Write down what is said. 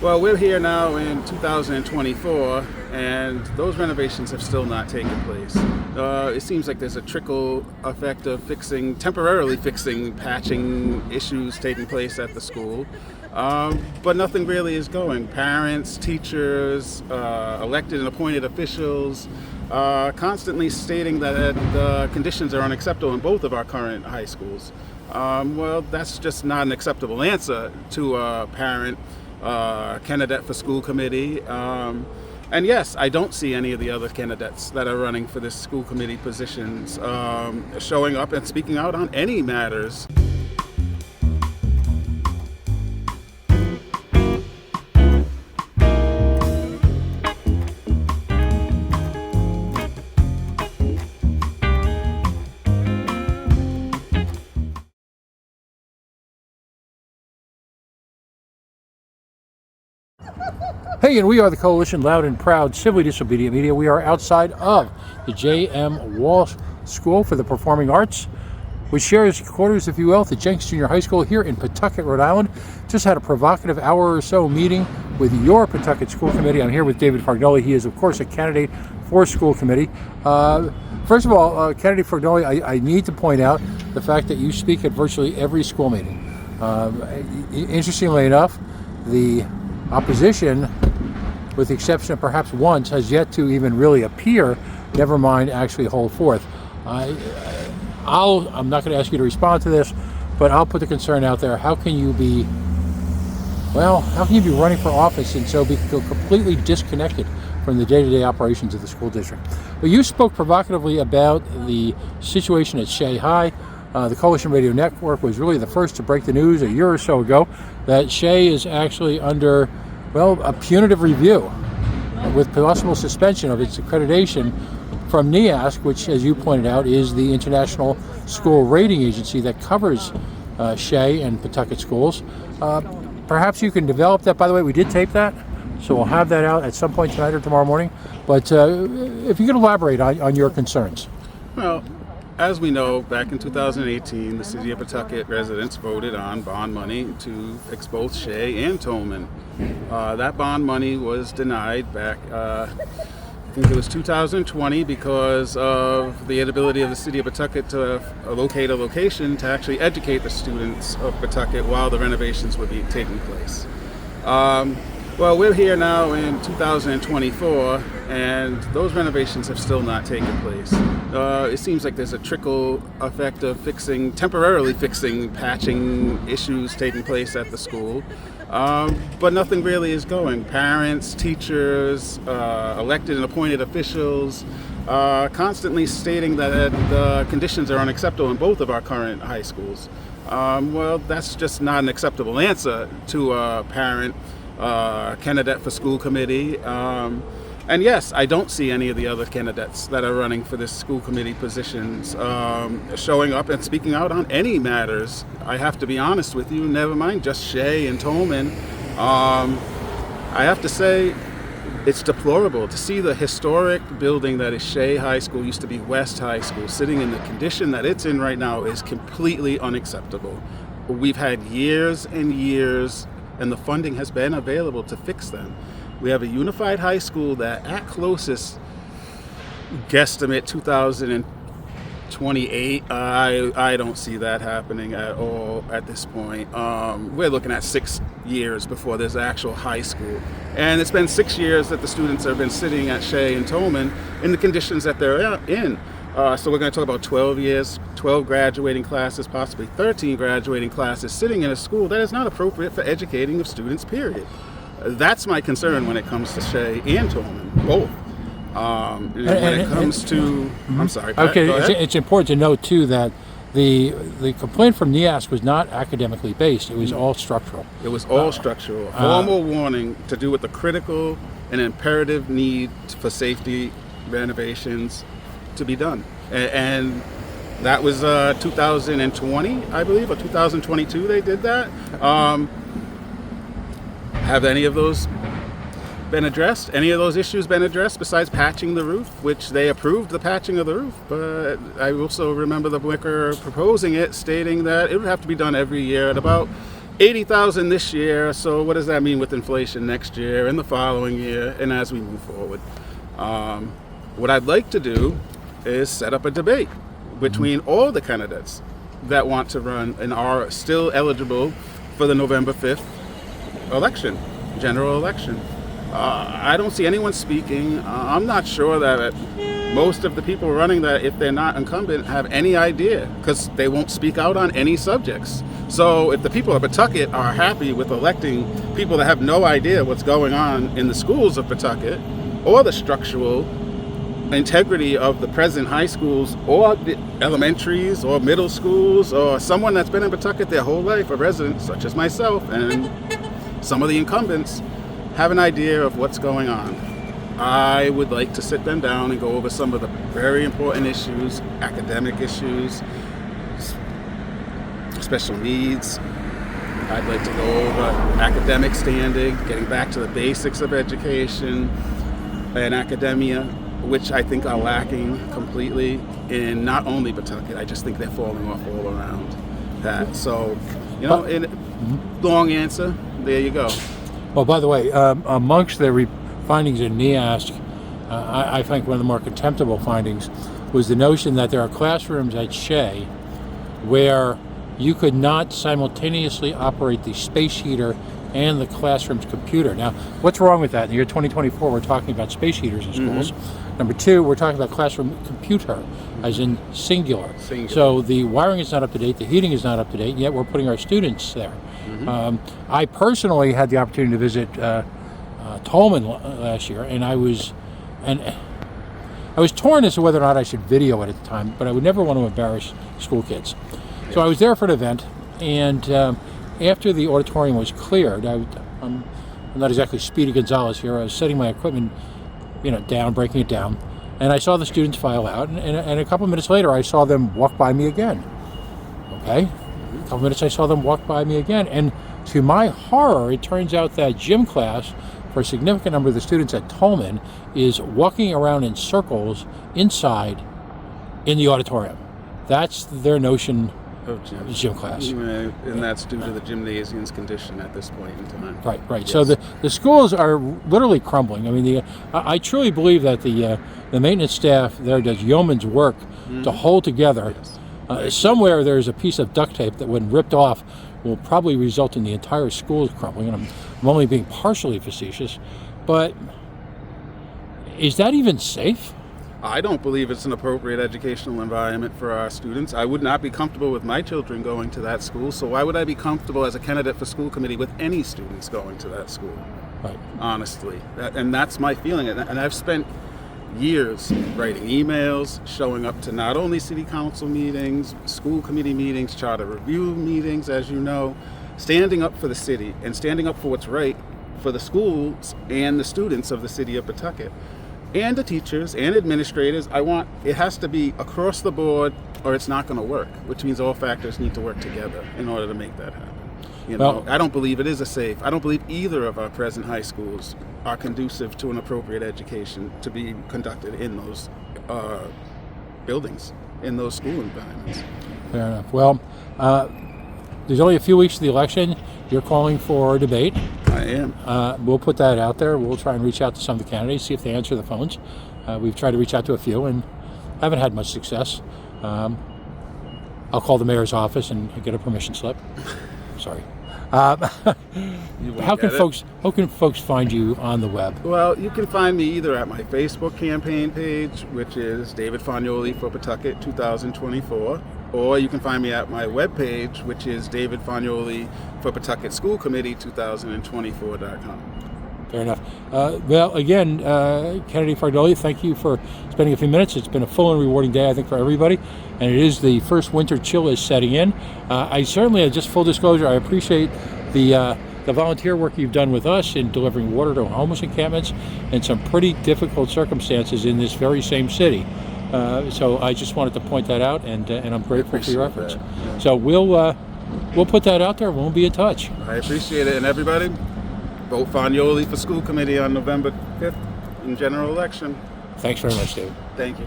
Well, we're here now in 2024, and those renovations have still not taken place. It seems like there's a trickle effect of temporarily fixing, patching issues taking place at the school. But nothing really is going. Parents, teachers, elected and appointed officials constantly stating that the conditions are unacceptable in both of our current high schools. Well, that's just not an acceptable answer to a parent candidate for school committee. And yes, I don't see any of the other candidates that are running for this school committee positions showing up and speaking out on any matters. Hey, and we are the Coalition Loud and Proud Civilly Disobedient Media. We are outside of the J.M. Walsh School for the Performing Arts, which shares quarters, if you will, at the Jenks Junior High School here in Pawtucket, Rhode Island. Just had a provocative hour or so meeting with your Pawtucket School Committee. I'm here with David Fargnoli. He is, of course, a candidate for school committee. First of all, candidate Fargnoli, I need to point out the fact that you speak at virtually every school meeting. Interestingly enough, the opposition, with the exception of perhaps once, has yet to even really appear, never mind actually hold forth. I'm not going to ask you to respond to this, but I'll put the concern out there. How can you be running for office and so be completely disconnected from the day-to-day operations of the school district? But you spoke provocatively about the situation at Shea High. The Coalition Radio Network was really the first to break the news a year or so ago that Shea is actually under, a punitive review with possible suspension of its accreditation from NEASC, which, as you pointed out, is the international school rating agency that covers Shea and Pawtucket schools. Perhaps you can develop that. By the way, we did tape that, so we'll have that out at some point tonight or tomorrow morning. But if you could elaborate on your concerns. Well, as we know, back in 2018, the City of Pawtucket residents voted on bond money to fix both Shea and Tolman. That bond money was denied back, I think it was 2020, because of the inability of the City of Pawtucket to locate a location to actually educate the students of Pawtucket while the renovations would be taking place. Well, we're here now in 2024, and those renovations have still not taken place. It seems like there's a trickle effect of temporarily fixing, patching issues taking place at the school. But nothing really is going. Parents, teachers, elected and appointed officials constantly stating that the conditions are unacceptable in both of our current high schools. Well, that's just not an acceptable answer to a parent candidate for school committee. And yes, I don't see any of the other candidates that are running for this school committee positions showing up and speaking out on any matters. I have to be honest with you, never mind just Shea and Tolman. I have to say, it's deplorable to see the historic building that is Shea High School, used to be West High School, sitting in the condition that it's in right now is completely unacceptable. We've had years and years, and the funding has been available to fix them. We have a unified high school that at closest guesstimate 2028. I don't see that happening at all at this point. We're looking at 6 years before there's actual high school. And it's been 6 years that the students have been sitting at Shea and Tolman in the conditions that they're in. So we're going to talk about 12 years, 12 graduating classes, possibly 13 graduating classes sitting in a school that is not appropriate for educating of students, period. That's my concern when it comes to Shea and Tolman, both. When it comes to, I'm sorry, Pat, okay, it's important to note too that the complaint from NEASC was not academically based. It was all structural. It was all structural. Formal warning to do with the critical and imperative need for safety renovations to be done. And that was 2020, I believe, or 2022 they did that. Have any of those been addressed? Any of those issues been addressed besides patching the roof, which they approved the patching of the roof? But I also remember the Blicker proposing it, stating that it would have to be done every year at about 80,000 this year. So what does that mean with inflation next year and the following year and as we move forward? What I'd like to do is set up a debate between all the candidates that want to run and are still eligible for the November 5th election, general election. I don't see anyone speaking. I'm not sure that most of the people running, that if they're not incumbent, have any idea, because they won't speak out on any subjects. So if the people of Pawtucket are happy with electing people that have no idea what's going on in the schools of Pawtucket or the structural integrity of the present high schools or the elementaries or middle schools, or someone that's been in Pawtucket their whole life, a resident such as myself and some of the incumbents, have an idea of what's going on, I would like to sit them down and go over some of the very important issues, academic issues, special needs. I'd like to go over academic standing, getting back to the basics of education and academia, which I think are lacking completely in not only Pawtucket. I just think they're falling off all around that. So, in long answer, there you go. Well, by the way, amongst the findings in NEASC, I think one of the more contemptible findings was the notion that there are classrooms at Shea where you could not simultaneously operate the space heater and the classroom's computer. Now, what's wrong with that? In the year 2024, we're talking about space heaters in schools. Number two, we're talking about classroom computer, as in singular. So the wiring is not up to date, the heating is not up to date, and yet we're putting our students there. I personally had the opportunity to visit Tolman last year, and I was torn as to whether or not I should video it at the time, but I would never want to embarrass school kids. So I was there for an event, and after the auditorium was cleared, I'm not exactly Speedy Gonzalez here. I was setting my equipment, down, breaking it down, and I saw the students file out, and a couple minutes later, I saw them walk by me again. Okay, a couple minutes, I saw them walk by me again, and to my horror, it turns out that gym class for a significant number of the students at Tolman is walking around in circles inside in the auditorium. That's their notion of gym class. And that's due to the gymnasium's condition at this point in time. Right. Yes. So the schools are literally crumbling. I mean, I truly believe that the maintenance staff there does yeoman's work to hold together. Somewhere there's a piece of duct tape that, when ripped off, will probably result in the entire school crumbling. And I'm only being partially facetious, but is that even safe? I don't believe it's an appropriate educational environment for our students. I would not be comfortable with my children going to that school, so why would I be comfortable as a candidate for school committee with any students going to that school? Right. Honestly. And that's my feeling. And I've spent years writing emails, showing up to not only city council meetings, school committee meetings, charter review meetings, as you know, standing up for the city and standing up for what's right for the schools and the students of the city of Pawtucket. And the teachers and administrators. It has to be across the board, or it's not going to work, which means all factors need to work together in order to make that happen. I don't believe it is I don't believe either of our present high schools are conducive to an appropriate education to be conducted in those buildings, in those school environments. Fair enough. Well, there's only a few weeks to the election. You're calling for a debate. I am. We'll put that out there. We'll try and reach out to some of the candidates, see if they answer the phones. We've tried to reach out to a few and haven't had much success. I'll call the mayor's office and get a permission slip. Sorry. How can folks find you on the web? Well, you can find me either at my Facebook campaign page, which is David Fargnoli for Pawtucket 2024, or you can find me at my webpage, which is David Fargnoli for Pawtucket School Committee 2024.com. Fair enough. Well, again, Kennedy Fargnoli, thank you for spending a few minutes. It's been a full and rewarding day, I think, for everybody, and it is the first winter chill is setting in. I certainly, just full disclosure, I appreciate the volunteer work you've done with us in delivering water to homeless encampments in some pretty difficult circumstances in this very same city. So I just wanted to point that out, and I'm grateful for your efforts. Yeah. So we'll put that out there. We'll be in touch. I appreciate it, and everybody, vote Fargnoli for school committee on November 5th in general election. Thanks very much, David. Thank you.